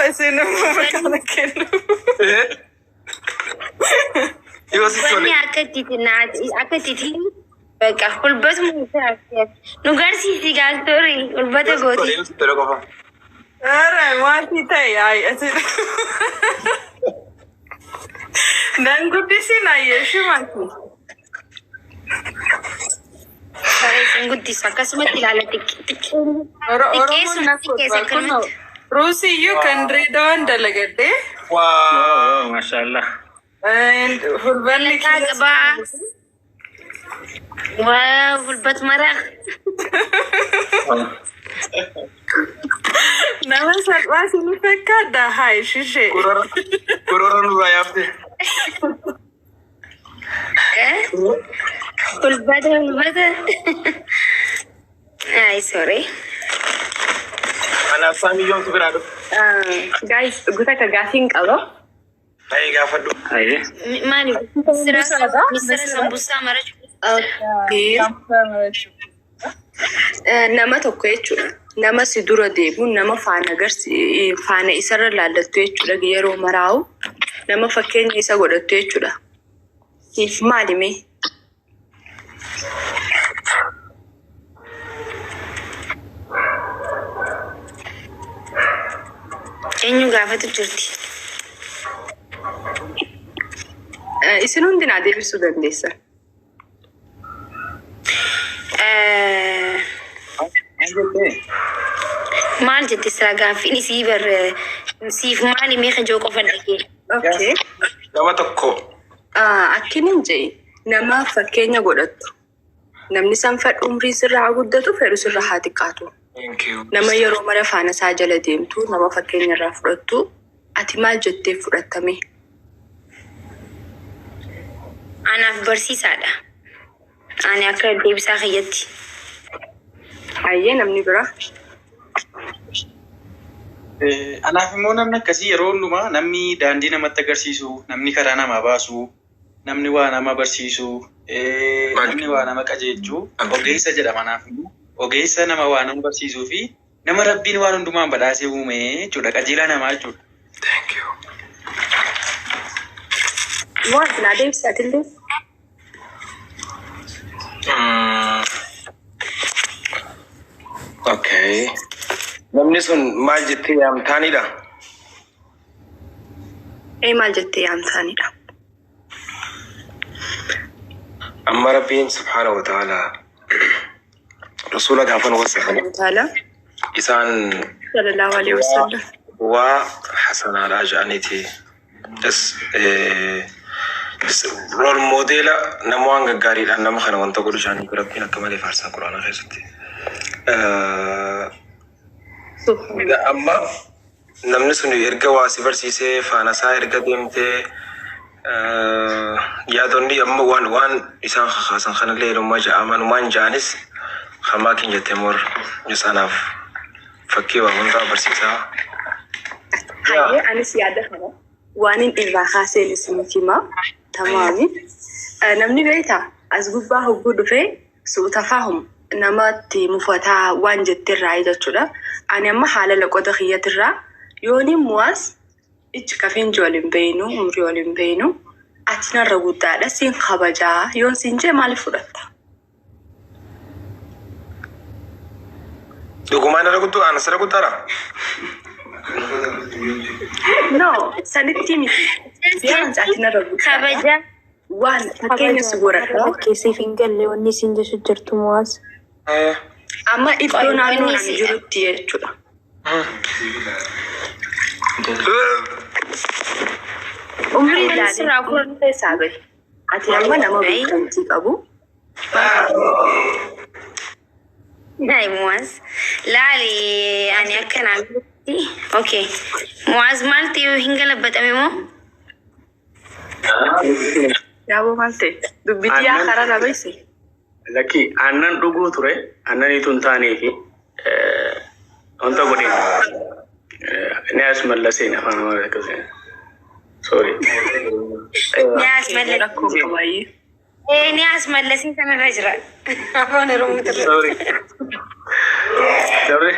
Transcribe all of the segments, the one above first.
اسنو مكانك كله واني اكتتي بقى كل بس مو نغارسي سي غالتوري كل بس غوتي ارى ما في تاي اي اسنو نانغودي سيناي شو ماكي سنغودي سكاسمتي على تكيس روسي you can read on delegate wow ما شاء الله and هرباني واو هربت مرة نمس الواسي نفكر ده هاي شيء كورونا نوبا يابدي هربت اي سوري أنا سامي يوم تبرادو guys قلت لك قاعدين كذا هاي قافدو هاي ماني مصر سمبوسا مرج nama tokko jechuudha nama si dura deebu nama faana isarra laallattu jechuudha yeroo maraa'u nama fakkeenya isa godhattu jechuudha siif maalime eenyu gaafatu jirti isin hundinaa deebisuu dandeessa maal jetti sira gaaffiin isii bar siif maali meeqa joo qofan dhagee okay nama tokko akkinin jee nama fakkeenya godhattu namni san fadhu umrii sirraa guddatu fedhu sirraa haa xiqqaatu nama yeroo mara faana isaa jala deemtu nama fakkeenya irraa fudhattu ati maal jettee fudhattame anaaf barsiisaadha ani akka deebisaa kiyyatti hayyee namni bira anaaf immoo namni akkasii yeroo hundumaa namni daandii namatti agarsiisu namni karaa namaa baasu namni waa nama barsiisu namni waa nama qajeelchu ogeessa jedhama anaaf ogeessa nama waa nama barsiisuu fi nama rabbiin waan hundumaan badhaasee uume jechuudha qajeelaa namaa jechuudha. Thank you. Waan na deebisatillee okay. Namni sun maal jettee yaamtaanidha? Maal jettee yaamtaanidha? Amma Rabbiin subhaanahu wa ta'ala Rasuula gaafan wasafani isaan sallallahu alaihi wasallam waa hasanaadhaa jedhaniiti role modela nama waan gaggaariidhaan nama kana wanta godhu isaanii Rabbiin akka malee faarsaa Quraanaa keessatti amma namni sun erga waa si barsiisee faanasaa erga deemtee yaadonni amma waan isaan kakaasan kanallee yerummaa ja'aman waan ja'anis hamaa keenya jettee mor isaanaaf fakkii waa hundaa barsiisaa. Hayyee anis yaada kana waanin irraa kaaseen isiniif himaa tamaami namni beektaa as gubbaa hogguu dhufee suutafahum namatti mufataa waan jettirraa jechuudha. Ani amma haala laqoota kiyyatirraa yooniin muwaas ichi kafeenji waliin beeynu umrii waliin beeynu ati narra guddaadha siin kabajaa yoon siin jee maaliif fudhatta? Dhugumaan narra gudduu ana sirra guddaadha? No, sanitti miti. Biyyaansi ati narra guddaadha. kabaja Waan fakkeenya si godhadha. Keessiif hin galle wanni siin jechu jirtu muwaas. Amma iddoo naannoo ani jirutti jechuudha. Umrii ilaalee kunuunsa isaa bahe. Ati amma nama beekamtii qabu. Hai muaz laali ani akkana okay muaz malti hingala batame mo Yaaboo maal ta'e dubbitii yaa karaa dhabeesse. Laki aannan dhuguu ture aannaniitu hin taanee fi wanta godhin ni as mallaseen afaan amara akkaseen sorry Nias mallaseen Rakkoo qabaayee. Nias mallaseen kanarra jira afaan oromoo ture sorry sorry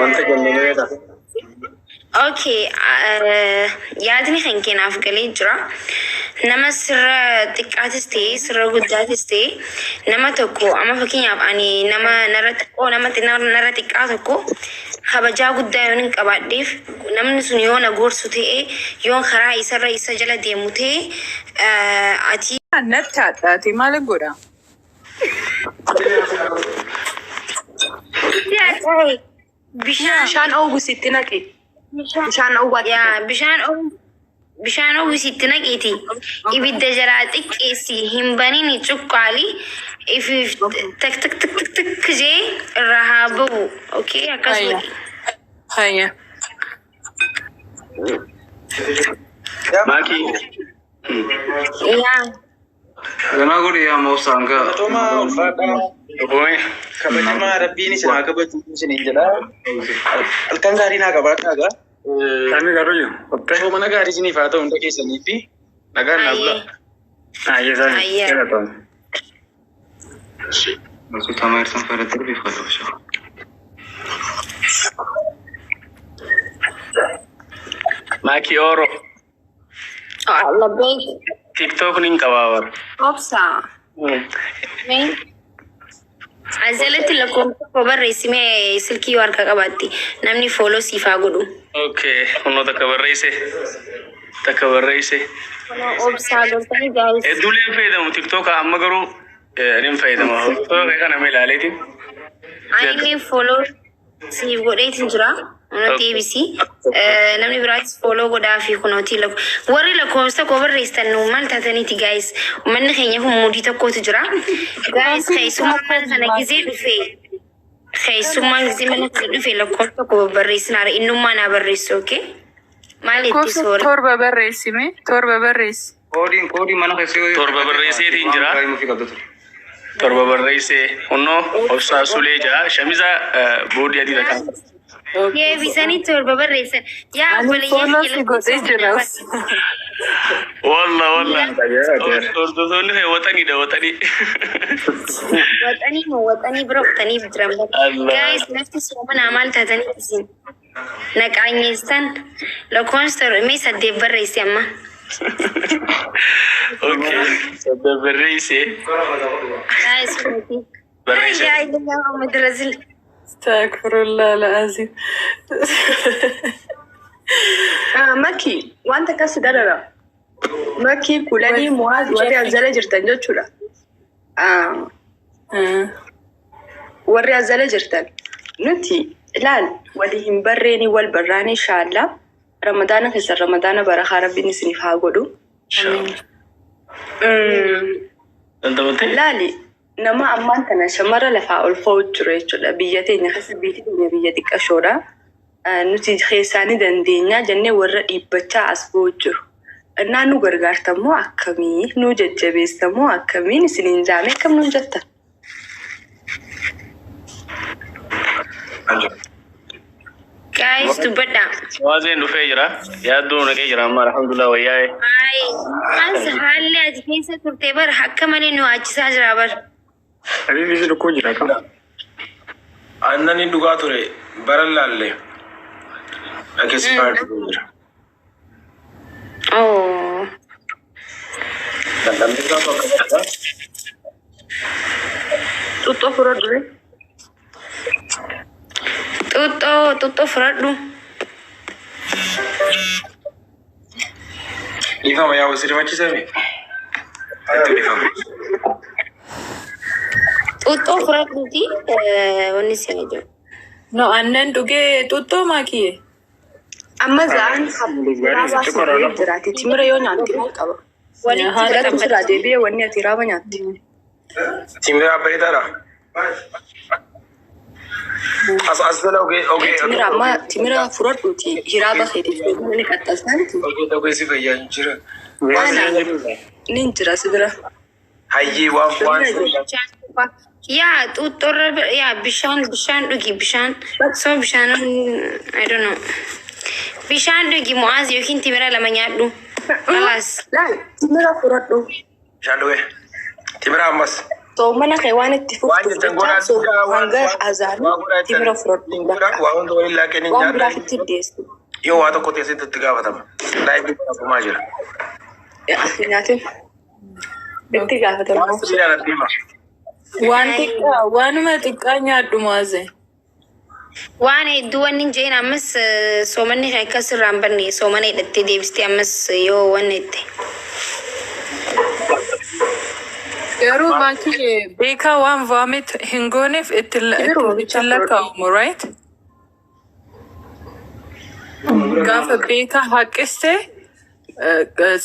wanta jennee اوكي yaadni kan keenaaf galee jira nama sirra xiqqaatis ta'e sirra guddaatis ta'e nama tokko amma fakkeenyaaf ani nama narra xiqqaa tokko kabajaa guddaa yoon hin qabaadheef namni sun yoo na gorsu ta'e yoon karaa isarra isa jala deemu ta'e ati natti haadhaati maal godha? Bishaan ogu sitti naqi. Bishaan uwwisitti naqiti ibidda jalaa xiqqeessi hin banini cuqqaali if tak jee irraa haa bahu. Okay, akkasuma. Hayya. Maki. Yaa. Gana guri ya Musanga. Toma ulfaadha. Boy. Kabajamaa rabbiin isin haa kabaju isin jedha. Halkan gaarii naa qabaadhaa. Kami garuju. So mana gaarii isiniif haa ta'u hunda keessanii fi nagaan naaf bula. Ayya. Masu tamar san fara tarbi falosha. Maki oro. Labbeek. TikTok nin kabawar. Obsa. Azalatti lakkoofsa koo barreessimee silkii harka qabaatti namni fooloo siif haa godhu. Okay, uno takka barreesse. Obsaa loltanii gaa'is. Eduuleen fayyadamu TikTok amma garuu nin fayyadama. TikTok kana mee ilaaleeti. Inni fooloo siif godheetiin jira. Unooti eebisi. Namni biraatis fooloo godhaa fi kunooti warri lakkoofsa koo barreessan maal taataniiti gaa'is. Uummanni keenya kun muudii tokkotu jira. Gaa'is keessummaa kana gizee dhufee. Keessummaa gizee mana dhufee lakkoofsa koo barreessinaara innummaa naa barreessu okay? Maal itti soora? Torba barreessi. Koodii mana keessee torba barreesseetiin jira. Torba barreessee hunno obsaa sulee jira. Shamiza boodii adii takka. Deebisanii torba barreessan. Yaa Fooloo godhee jira. Walla. Hordoftoonni kee watanii. Waxanii bira utanii jiran. Gaa'is lafti soomanaa maal taatanii isin? Naqaanyeessan lakkoofsa mee 8 barreesse amma. Okay, 8 barreesse. Gaa'is miti. Barreesse. Yaa ilaa madrasil. Astaghfirullah alazim. Maki wanta kas darara. Maki kulanii muwaaz warri azala jirtan jechuudha. Warri azala jirtan nuti ilaal walii hin barreeni wal barraani inshaAllah. Ramadaana keessa Ramadaana barakaa rabbiin isiniif haa godhu. Ilaali nama ammaan kana shamara lafaa ol fa'u jiru jechuudha. Biyya teenya keessa biyya xiqqashoodha. Nuti keessaanii dandeenya jennee warra dhiibbachaa as ba'u jiru. Innaan nu gargaartammoo akkamii nu jajjabeestammoo akkamiin isiniin jaame akkam nuun jetta. Guys, dubbadha. Waazeen dhufee jira. Yaaddoo naqee jira amma alhamdulillah wayyaa'e. Ansa haalli ati keessa turtee bara akka malee nu aachisaa jira bara. Habibi lukkuu jira kam. Annani dhugaa ture baran laalle. Akkas paartii jira. Oh. Dandamni isaa tokko akka Xuxxoo furadhu. Xuxxoo furadhu. Ifama yaa wasiri machiisame. Xuxxoo furadhuuti wanni si jiru. No aannan dhugee xuxxoo maakiyye. Amma zaan raabaa jiraati. Timira yoo nyaatti maal qaba? Walitti jira deebi'ee wanni ati raaba nyaatti. Timira bareedaadha. Asdala ogee. Timira furadhuuti hiraaba keetiif ni qaxxasaanti. Ogee si fayyaa jira. Nin jira si bira. Hayyee waan. Yaa xuxxoo yaa bishaan dhugi bishaan. So bishaan I don't know. Bishaan dhugi mu'aaz yookiin timira lama nyaadhu. Kalaas. Laal timira furadhu. Bishaan dhugee. Timira ammas. So mana kee waan itti fuftu hanga azaanu timira furadhu. Waan hundi waliin laaqanii Waan biraaf itti deessu. Yoo waa tokko teessee itti gaafatama. Laayivii kana kumaa jira. Nyaatiin itti gaafatamu. Waanuma xiqqaa nyaadhu maase. Waan hedduu wanni hin jeen ammas soomanni kan akkas irraa hin banne soomana hidhattee deebistee ammas yoo wanni itti. Garuu maakii beekaa waan vomit hin gooneef itti lakkaa'amu, right? Gaafa beekaa haqqistee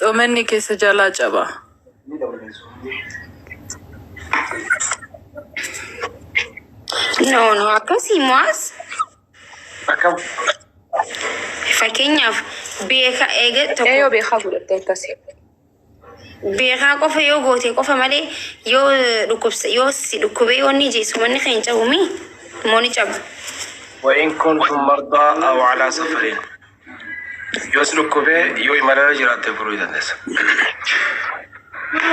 soomanni keessa jalaa caba. No, akkasii mo'as. Akkam. Fakkeenyaaf beekaa eega tokko. Yoo beekaa godhattee akkasii. Beekaa qofa yoo goote qofa malee yoo si dhukkubee yoo inni jeessu manni kan hin cabumi moo ni cabu. وإن كنتم مرضى أو على سفر يسلك به يؤمر جرات فرويدا الناس.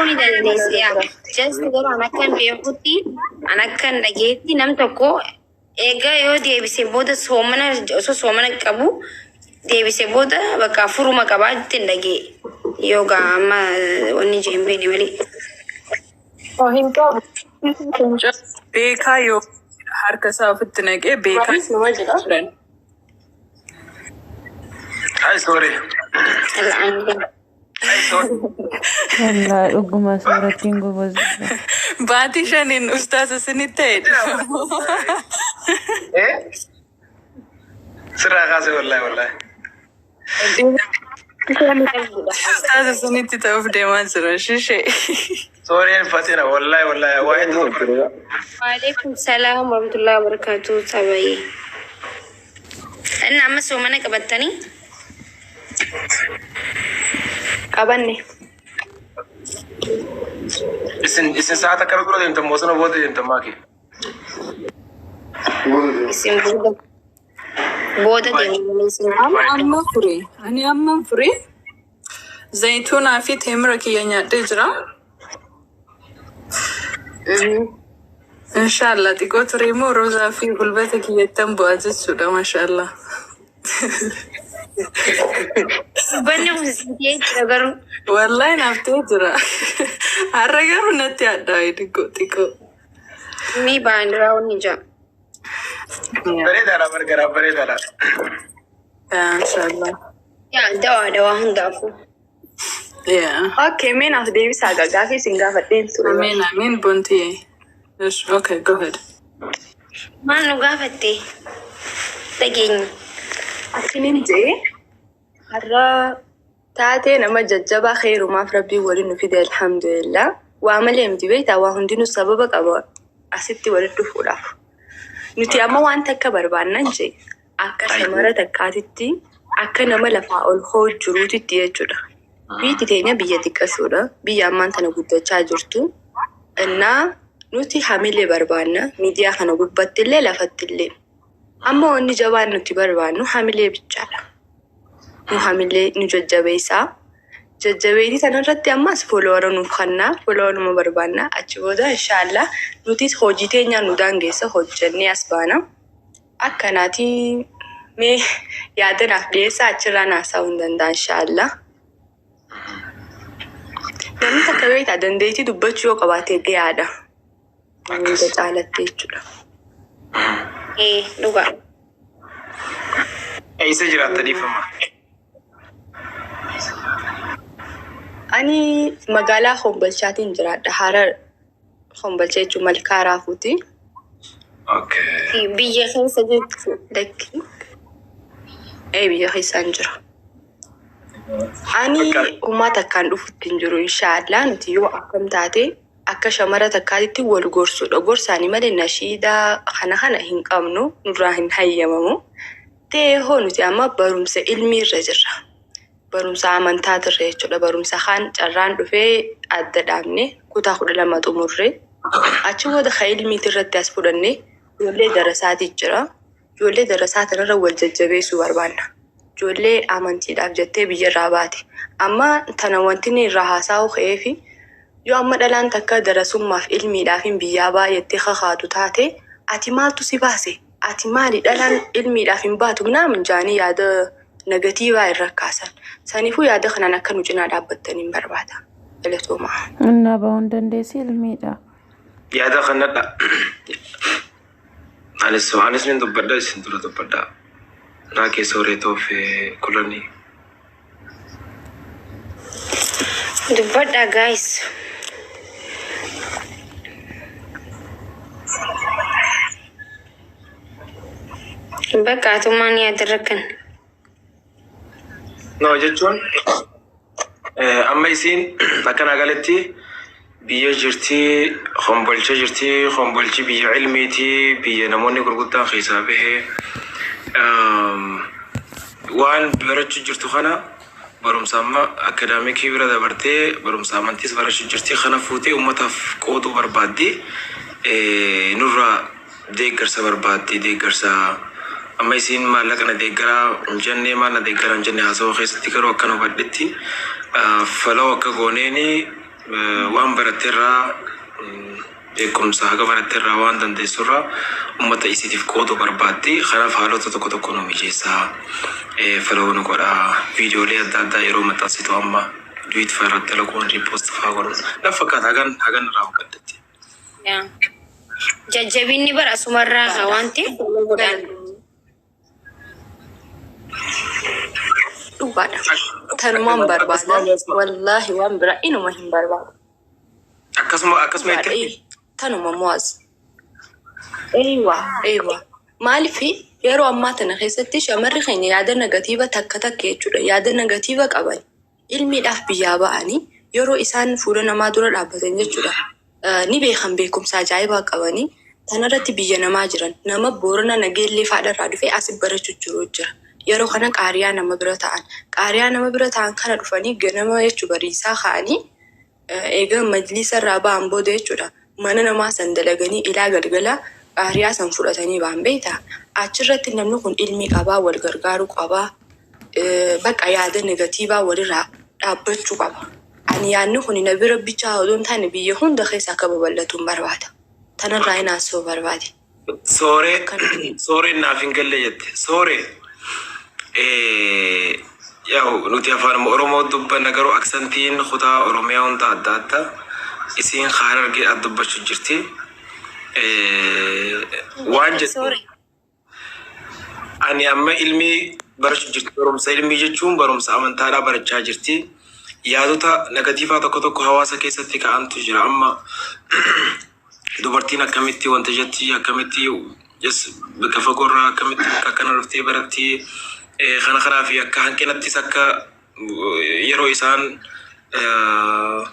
Ni dandeesse yaa. Just garuu an akkan beekutti an akkan dhageetti nam tokko egaa yoo deebisee booda osoo soomana qabu deebisee booda bakka furuma qabaa jettiin dhagee yoo amma wanni jeen beene malee. Beekaa yoo harka isaa ofitti naqee beekaa Nama jira. هاي سوري. والله رقم صورتين قبض baatii shaniin ustaasa isinit ta'edha. إيه؟ سرعة غازي والله. Ustaasa isinitti ta'uuf deemaa jira shishee. سوري فاتنا والله واحد. Waalaikum salaam warahmatullahi wabarakatuh sabayi. Inni amma soomana qabattanii? Qabanne. إسن ساعة كم كرو دين تموسنا بود دين تماكي. Isin booda deemanii isin. Ani amma furii zayituunaa fi teemira kiyya nyaadhee jira. Inshallah xiqqoo turee immoo roozaa fi gulbata kiyyattan bu'aa jechuudha mashallah. Banni musitee jira garuu. Wallahi naaftee jira. Har'a garuu natti addaa'e xiqqoo. Ni baandiraa wanni jaa. بريدة أنا برجع بريدة أنا. Inshallah. Yaa dawaa hundaafuu. Yeah. Okay, mee naaf deebisaa gaggaafi isin gaafadheen ture. Amin buntii. Yes, okay, go ahead. Maal nu gaafatte? Dhageenyi. Akkinin jee har'a taatee nama jajjabaa kheyrumaaf rabbii waliin nu fide alhamdulillah. Waa malee miti beektaa waa hundinuu sababa qaba asitti walitti dhufuudhaaf. Nuti amma waan takka barbaannan jee akka shamara takkaatitti akka nama lafaa ol hojjuruutitti jechuudha. Biyyi teenya biyya xiqqasuudha. Biyya ammaan tana guddachaa jirtu. Innaa nuti hamilee barbaanna miidiyaa kana gubbattillee lafattillee. Amma wanni jabaan nuti barbaannu hamilee bichaadha. Nu hamilee nu jajjabeessaa. Jajjabeetii sanarratti ammas fooloowara nuuf kannaa fooloowwaruma barbaanna achi booda inshaallah nutis hojii teenya nu daangeessa hojjennee as baana. Akkanaatii mee yaadanaaf dhiyeessaa achirraa naasaa hin danda'a inshaallah. Namni takka beektaa dandeettii dubbachuu yoo qabaate gahaadha. Hunda caalatte jechuudha. Dhugaa. Eessa jiraatta dhiifama? Ani magaalaa Hombolchaatiin jiraadha. Harar Hombolcha jechuun malkaa raafuuti. Okay. Biyya keessa jirtu. Dakki. Biyya keessaan jira. Ani uumaa takkaan dhufutti hin jiru inshaallah nuti yoo akkam taate akka shamara takkaatitti wal gorsuudha. Gorsaanii malee nashiidaa kana hin qabnu nurraa hin hayyamamu. Teehoo nuti amma barumsa ilmii irra jirra. Barumsa amantaa turre jechuudha. Barumsa kaan carraan dhufee adda dhaabne kutaa 12 xumurre. Achi booda kan ilmiiti irratti as fudhanne ijoollee darasaatii jira. Ijoollee darasaa kanarra wal jajjabeessuu barbaanna. Ijoollee amantiidhaaf jettee biyyarraa baate. Amma tana wanti inni irraa haasa'u ka'eefi yoo amma dhalaan takka darasummaaf ilmiidhaaf biyyaa baay'attee kakaatu taate ati maaltu si baase? Ati maali dhalaan ilmiidhaaf hin baatu? Naamin jaanii yaada negatiivaa irra kaasan. Saniifuu yaada kanaan akka nu cinaa dhaabbattaniin barbaada. Galatooma. Innaa ba'uun dandeessi ilmiidha. Yaada kanadha. Anis nin dubbadha isin dura dubbadha. Naa keessa horeetoof kulanii. Dubbadha guys. Bakka atumaan yaadarrakan. No jechuun amma isiin akkana galetti biyya jirtii, hombolchi biyya ilmiitii, biyya namoonni gurguddaan keessaa bahee waan barachuu jirtu kana barumsa amma akadaamikii bira dabartee barumsa amantiis barachuu jirtii kana fuutee uummataaf qooduu barbaaddi. Nurraa deeggarsa barbaaddi, deeggarsa amma isiin maallaqa na deeggaraa hin jenne maal na deeggaraa hin jenne haasawaa keessatti garuu akka nu badhetti faloo akka gooneeni waan baratteerraa beekumsa haga baratteerraa waan dandeessurraa uummata isiitiif qooduu barbaaddi. Kanaaf haalota tokko tokko nu mijeessaa faloo nu godhaa viidiyoolee adda addaa yeroo maxxansitu amma duwit faarratti dalaguun riipoost fa'aa godhuun na fakkaata hagan irraa hubaddetti. Jajjabinni bara asumarraa waan ta'eef godhaan. Dhugaadha. Tanumaan barbaada. Wallaahi waan biraa inuma hin barbaadu. Akkasuma itti. Tanuma mo'as. Eewa. Maaliif yeroo ammaa tana keessatti shamarri keenya yaada negatiiva takka jechuudha. Yaada negatiiva qaban ilmiidhaaf biyyaa ba'anii yeroo isaan fuula namaa dura dhaabbatan jechuudha. Ni beekan beekumsa ajaa'ibaa qabanii tanarratti biyya namaa jiran nama Boorana Nageellee fa'aadharraa dhufee asii barachuu jiru jira. Yeroo kana qaariyaa nama bira ta'an kana dhufanii ganama jechuu bariisaa ka'anii eega majlisa irraa ba'an booda jechuudha. Mana namaa san dalaganii ilaa galgala qaariyaa san fudhatanii ba'an beektaa. Achirratti namni kun ilmi qabaa, wal gargaaruu qabaa, bakka yaada negatiivaa walirraa dhaabbachuu qaba. Ani yaadni kun na bira bichaa odoon taane biyya hunda keessa akka babal'atuun barbaada. Tanarraa hin haasoo barbaade. Sooreen naaf hin galle jette. Sooree yaa'u nuti afaan Oromoo dubbanna garuu aksantiin kutaa Oromiyaa hunda adda addaa isiin Harargee dubbachuu jirti. Waan jettu ani amma ilmi barachuu jirti. Barumsa ilmii jechuun barumsa amantaadhaa barachaa jirti. Yaadota negatiivaa tokko tokko hawaasa keessatti ka'antu jira. Amma dubartiin akkamitti wanta jetti akkamitti bakka fagoorraa akkamitti bakka kana dhuftee baratti kanaaf akka hanqinattis akka yeroo isaan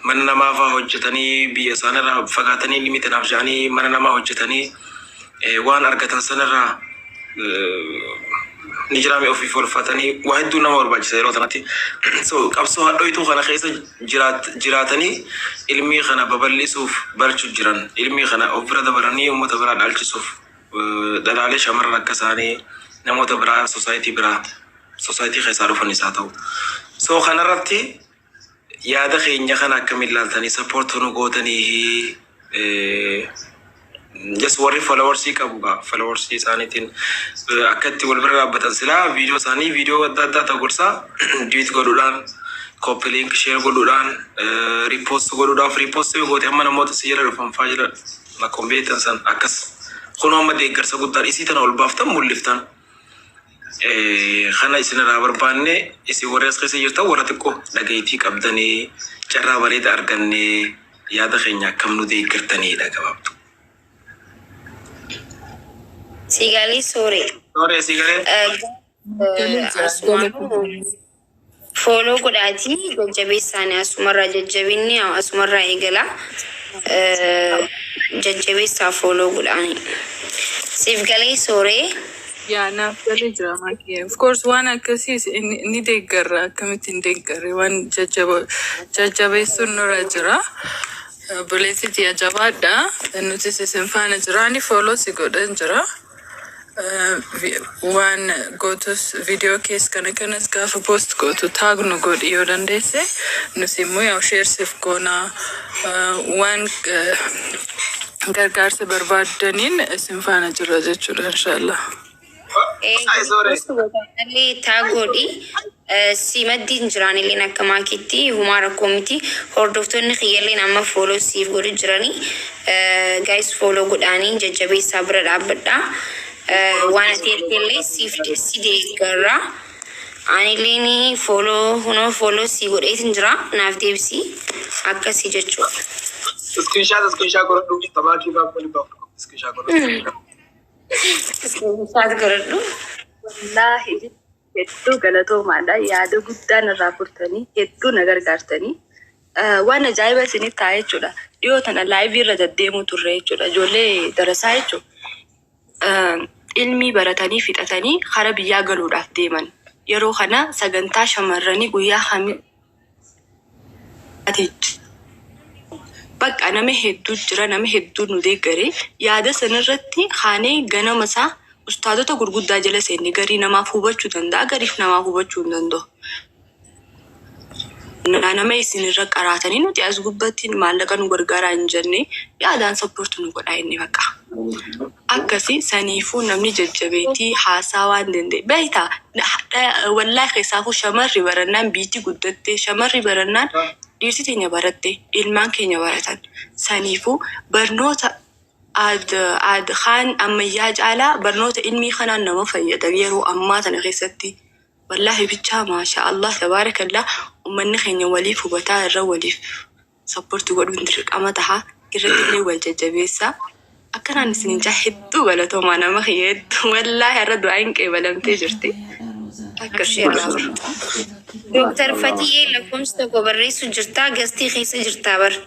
mana namaa fa'aa hojjetanii biyya isaanirraa fagaatanii limitanaaf jedhanii mana namaa hojjetanii waan argatan sanarraa ni jiraame ofiif olfatanii waa hedduu nama barbaachisa yeroo sanatti. Qabsoo hadhooytuu kana keessa jiraatanii ilmii kana babal'isuuf barachuu jiran ilmii kana of bira dabaranii uummata biraa dhaalchisuuf dhalaalee shamarran akka isaanii namoota biraa soosaayitii keessaa dhufanis haa ta'u. Kanarratti yaada keenya kana akkamiin ilaaltanii sappoortii nu gootanii warri followersii qabu followersii isaaniitiin akka itti wal bira dhaabbatan silaa viidiyoo isaanii viidiyoo adda addaa ta'u gorsaa duwit godhuudhaan copy link share godhuudhaan repost godhuudhaaf repost goote amma namoota si jala dhufan fa'aa jira akkuma beektan san akkas kunoo amma deeggarsa guddaan isii tana ol baaftan mul'iftan. Kana isinirraa barbaanne isin warri as keessa jirtan warra xiqqoo dhagayitii qabdanii carraa bareeda argannee yaada keenya akkam nu deeggartaniidha gabaabtu. Sigalee sooree. Follow godhaatii jajjabeessaanii asumarraa jajjabinni asumarraa eegala. Jajjabeessaa follow godhaanii. Sigalee sooree. Yeah, naaf galee jira maakii. Of course waan akkasiis ni deeggarra akkamitti hin deeggarre waan jajjabeessuun nurra jira. Buleessitti jabaadha. Nuti isin faana jira. Ani follow si godhan jira. Waan gootus viidiyoo kees kanas gaafa post gootu taag nu godhi yoo dandeesse nus immoo yaa sheersiif goona waan gargaarsa barbaadaniin isin faana jira jechuudha inshallah. Illee taagoodhi. Simaddiin jiraan illee akka maakiitti humaa rakkoo miti. Hordoftoonni kiyyalleen amma fooloo siif godhu jiranii. Gaayis fooloo godhaanii jajjabeessaa bira dhaabbadhaa. Waan ati ergellee si deeggarraa. Anilleen fooloo si godheetiin jira. Naaf deebisii akkasii jechuudha. Screenshot godhadhu tabaakii baafanii baafu. Screenshot godhadhu. Wallaahi hedduu galatoomaadha. Yaada guddaan irraa furtanii hedduu na gargaartanii. Waan ajaa'iba isinitti ta'a jechuudha. Dhiyoo tana laayivii irra deddeemuu turre jechuudha. Ijoollee darasaa jechuudha. Ilmii baratanii fixatanii hara biyyaa galuudhaaf deeman. Yeroo kana sagantaa shamarranii guyyaa hamii bakka nama hedduu jira, nama hedduu nu deeggaree yaada sanarratti haanee ganama isaa ustaadota gurguddaa jala seenni garii namaaf hubachuu danda'a, gariif namaaf hubachuu hin danda'u. Nama isinirra qaraatanii nuti as gubbaatti maallaqa nu gargaaraa hin jenne yaadaan sappoortu nu godhaa inni bakka. Akkasii saniifuu namni jajjabeetii haasaa waan danda'e. Beektaa wallaahi keessaafuu shamarri barannaan biitti guddattee shamarri barannaan dhiirsi teenya baratte ilmaan keenya baratan. Saniifuu barnoota kaan ammayyaa caalaa barnoota ilmii kanaan nama fayyada yeroo ammaa tana keessatti. Wallaahi bichaa maasha Allah tabaarakallah ummanni keenya waliif hubataa irra waliif sappoortu godhuun dirqama taha irratti illee wal jajjabeessaa. Akkanaan isinin hedduu galatoomaa nama hedduu wallaahi irra du'aan qeebalamtee jirti. Akkasii irraa bara. Dooktar Fatiyee lakkoofsa tokko barreessu jirtaa gastii keessa jirtaa bara.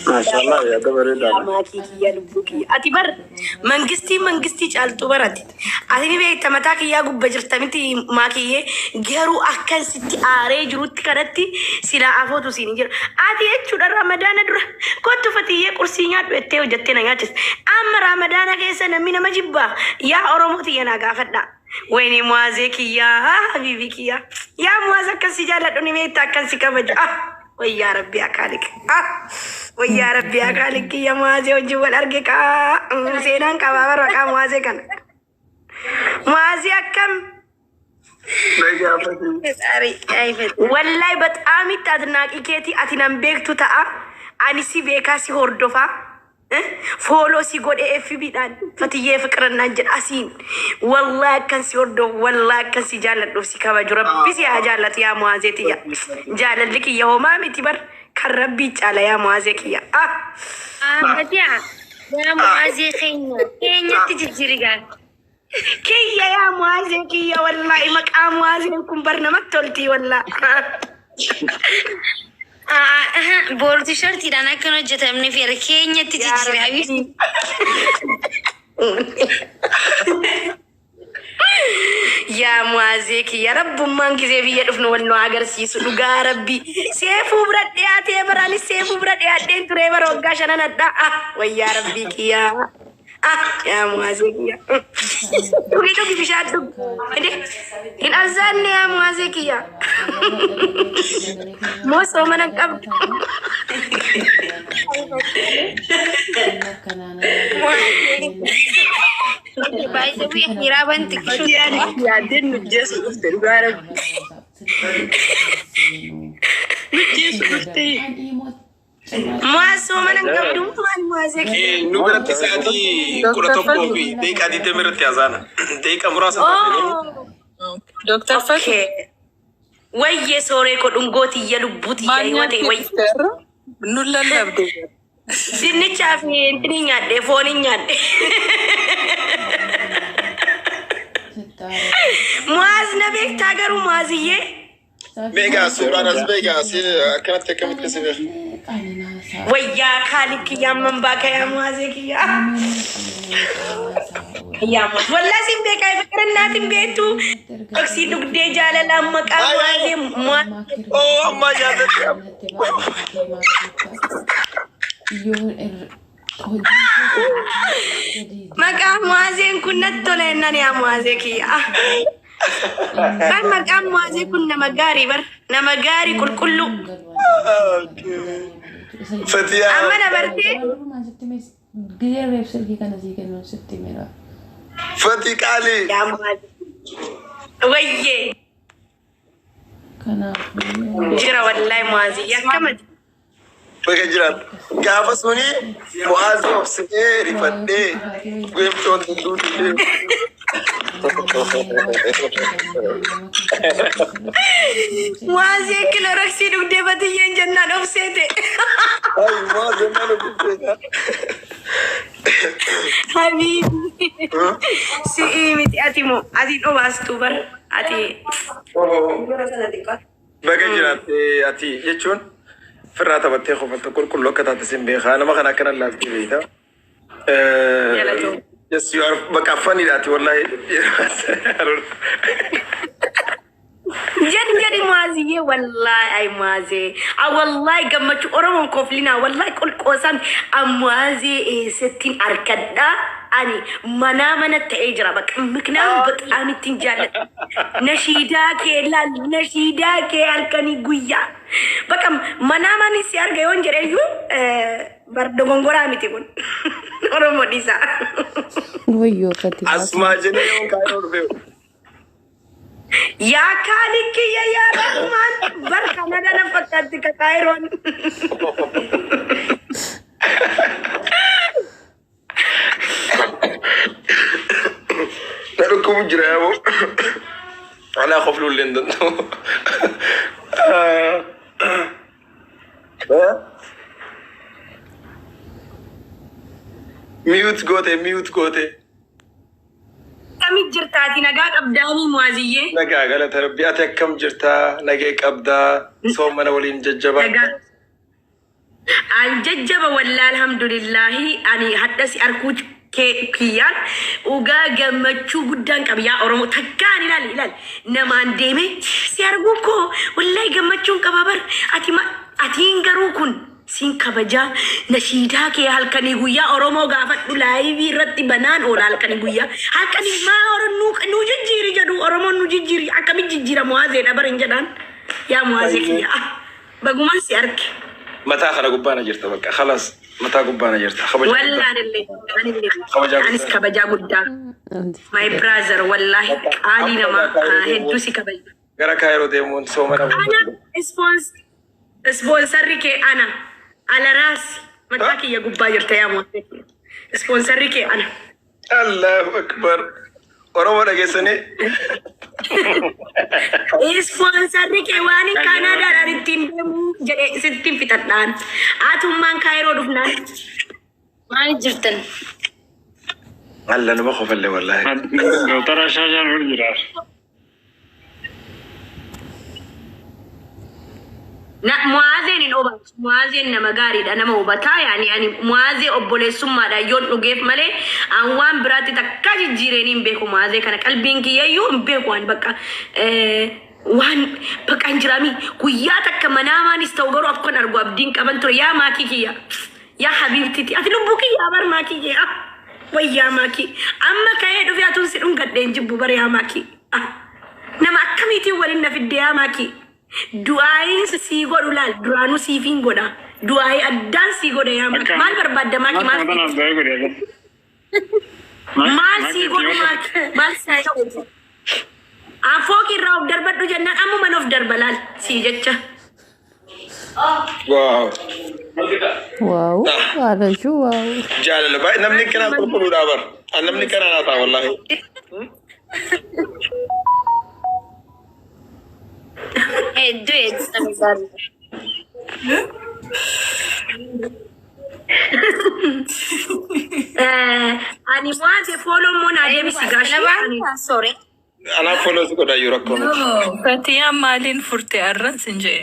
Maashaallah yaada bareedaa. Maakiyyaa lubbuu kiyya. Ati bar mangistii caaltuu barate. Ati ni beekta mataa kiyyaa gubba jirta miti maakiyyee garuu akkan sitti aaree jirutti kanatti silaa afootu siin jira. Ati jechuudha ramadaana dura kottu Fatiyyee qursii nyaadhu ettee hojjattee na nyaachis. Amma ramadaana keessa namni nama jibbaa yaa Oromooti yana gaafadha. Wayni muwaazee kiyyaa habiibii kiyyaa yaa muwaaz akkasii jaalladhu ni beekta akkan si kabaju. ويا ربي أكالك ويا ربي أكالك يا مازي وجوال أرجك سينان كبابر وكا مازي كان مازي أكم والله بتأمي تدناك إكتي أتنام بيك تتا أني سي بيكاسي هردوفا فولو سي قد اف بي دان Fatiyee فكرنا نجد أسين والله كان سي هردو والله كان سي جالت نفسي كما جرب بسي جالت يا موازيتي يا جالت لك يا ومامي تبر كان ربي جال يا موازيكي يا Fatiyaa yaa muwaazii keenyatti jijjiirigaan. كي يا موازيكي يا والله مقام موازيكم برنامج تولتي والله Boorti shartiidhaan akka hojjetamne fi keenyatti jijjiirame. يا موازيك يا رب من كذا في يدفن والنوع أجرسيس لقى ربي سيفو برد يا تيمراني سيفو برد يا دين تريبر وقاش أنا ندا ويا ربيك يا يا موازيك يا توكي في شادو إن أزان يا موازيك يا مو سومنا كم By the way, hiraban tikishu ya din nujesu ufte rugara nujesu ufte Muaso mana ngabdu man muazeki Nubra tisati kura tokko fi deika di temirti azana deika murasa Dr. Fatih. Wayye sore ko dungoti yalubuti yaywate way Nulla labdu. Dinnicha fi intini nyaade foni nyaade Muaz nabek tagaru muaziye Vegas, Uranas Vegas, كانت كم تكسبه. ويا خالك يا من باك يا موازيك يا موز والله سيم بك أي فكرة ناتم بيتو أكسيدك دجال لما كموازي أوه ما جابت ما كموازي كنا تولينا يا موازيك يا ما كموازي كنا مجاري بر نمجاري كله فتيا أما نبرتي Guyyaa beeksisii kana sii kennuun sitti mira. Fatik Ali. Yaa Muaaz. Wayyee. Kanaaf Jira wallahi Muaaz. Yakkamati. Bakka jiran. Gaafa suni Muaaz obsee rifadhee weemtoon duudhee. Muaaz kilo raksii dhugdee batiyyeen jennaan obseete. Ay Muaaz mana dubbee. Habibi. Si miti ati mo ati dhobaastu bar ati. Bakka jiran ati jechuun firraa taphattee qofaatti qulqulluu akka taate sin beekaa nama kana akkana laaftii beektaa. Yes, you are bakka afaniidhaati wallahi. Jadi Muaziye wallahi ay Muaze. Wallahi gammachuu Oromoon koflina wallahi qolqoosan Muaze settiin arkadha ani mana ta'ee jira bakka ምክንያቱም በጣም ትንጃለት ነሺዳ ከ አልከኒ ጉያ በቃ መናማን ሲያርገ ይሆን ጀረዩ በርዶ ጎንጎራ ሚቲኩን ኦሮሞ ዲሳ ወዮ ፈቲ አስማጀነ ይሁን ካይሮር ቤው ያ ካሊክ ያ ረህማን በርካና ነፈቀት ከካይሮን نركب جرابه على خفلو اللندن ميوت قوتي كم جرتاتي نقاك أبداني موازية نقا قالت ربي أتك كم جرتا نقاك أبدا صومنا ولين ججبا الججبة والله الحمد لله أني حتى سأركوج كيان وجا جمتشو قدام كبيا أورمو تكاني لال نمان ديمي سيارجوكو والله جمتشو كبابر أتين جروكون سين كبجا نشيدا كي هالكني غويا أورمو غافت ولاي بيرتي بنان أو هالكني غويا هالكني ما أورنو نوجيري جدو أورمو نوجيري أكمل جيرا موازي نبرين جدان يا موازي كيا بقومان سيارك متى خلا قبانا جرتا بقى خلاص متى قبانا جرتا خبجا والله أنا كبجا قدام ماي برازر والله عالي نما هدوسي كبجا غير كايرو ديمون سومنا أنا سبونسر كي أنا على راسي متى كي يا قبا جرتا يا موتي سبونسر كي أنا الله أكبر ورا جسني سبونسر كي واني كندا رتين جري ستين في تطلان أتوم من كايرو دفنان ما جرتن الله أنا بخاف اللي والله ترى شجر الجراس نا موازين الأوبا موازين نمجاري ده نما أوبتا يعني موازين أبولي سما ده يون نجيف ماله أوان براتي تكاج جيرانين بيكو موازين كنا قلبين كي يوم بيكو أن بكا وان بكا إنجرامي كوياتك كمنا ما نستوعبوا أفكار أرجو أبدين كمان ترى يا ماكي كيا يا حبيبتي أتلو بوكي يا بار ماكي كيا ويا ماكي أما كايدو في أتون سيرون قدين جبوا بار يا ماكي نما كميتي ولينا في الديا ماكي du'aayin si godhu laal duraanuu siifin godha du'aayi addaan si godha yaa maal barbaadda maaki maal si godhu maal si godhu afooq irraa of darbadhu jennaan amma man of darba laal si jecha واو هذا شو واو جالل باي نمني كنا قرقلو دابر نمني كنا ناتا والله Hey, do it. Ani mwate follow mona debi sigashi. Sorry. أنا فلوس كده يركون فتيا مالين فرتي أرن سنجي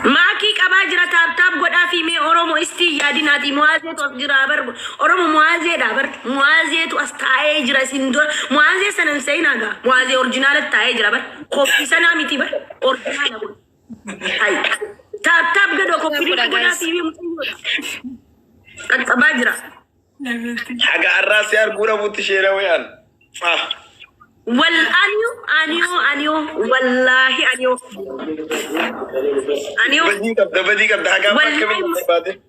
Maki kabajira tab goda fi me oromo isti yadi nati muaze to jira bar oromo muaze da bar muaze to astaye jira sindo muaze sanan sayna ga muaze original taye jira bar copy sana miti bar original bar hay tab gado copy goda fi me kan kabajira حاجة الراس يا رجولة بوتشيرة ويان والأنيو والله أنيو بدي كده حاجة ما كمل بعدين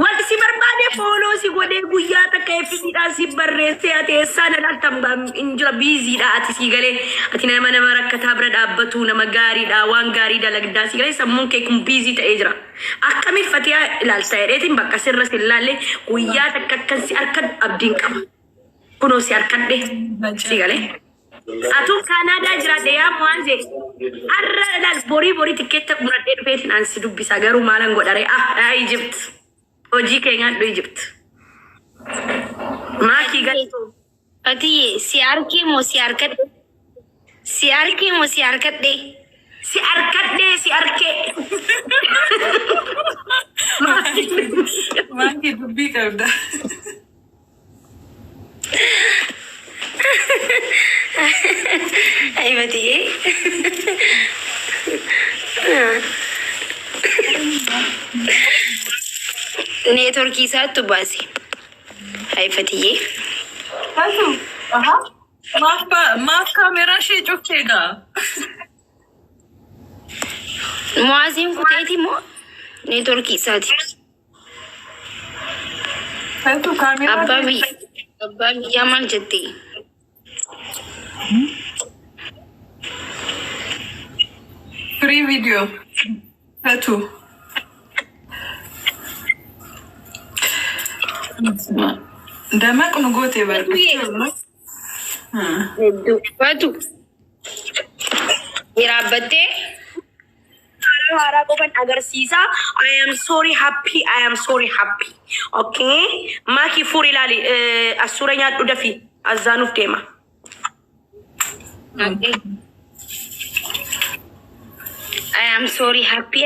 Wanti si barbaade fooloo si godhee guyyaa takka eebbisiidhaan si barreessee ati eessaan alaaltam injira biiziidha ati si galee ati nama rakkataa bira dhaabbatu nama gaariidha waan gaarii dalagdaa si galee sammuun kee kun biizii ta'ee jira. Akkamiif fatiyaa ilaalta jedheetiin bakka sirra si ilaalle guyyaa takka akkan si harka abdiin qaba. Kunoo si harkadhe si galee. Atun Kanaadaa jiraadhe yaa Mu'aazee har'a ilaal borii tikkeetta muradhee dhufeetiin ansi dubbisa garuu maalan godhare Egypt. Hojii keenyaan dhuu Egypt. Maakii galtu. Ati si arkee moo si arkadhe? Si arkee moo si arkadhe? Si arkadhe si arkee. Maakii dubbii qabda. Ay Fatiyee. Network isaatu baase. Hai Fatiyee. Fatu. Aha. Maaf kaameraa ishee cufteega. Mu'aaziin kuteeti moo network isaati? Fatu kaameraa. Abbaa biyyaa maal jettee? Free video. Fatu. Damak nugote baru. Fatu. Iraabbatte. Haaraa qofan agarsiisa. I am sorry happy. Okay. Maakii furii ilaali assuura nyaadhu dafi azaanuuf deema. Okay. I am sorry happy.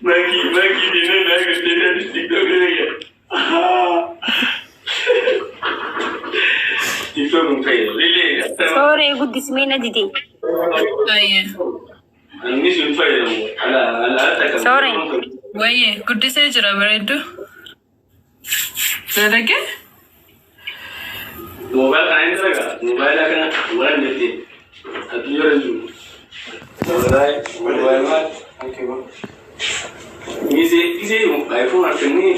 Maki dina na ga dina TikTok ne. TikTok mun kai lele. Sorry guddismeena didi. Ayye. Anni sun fayyada mu. Ala ta. Sorry. Wayye guddisee jira bareeddu. Dalage? Mobile kan daga. Mobile kan wannan ne. Adiyo ranju. Mobile ma. Okay ba. Isi iPhone akan ni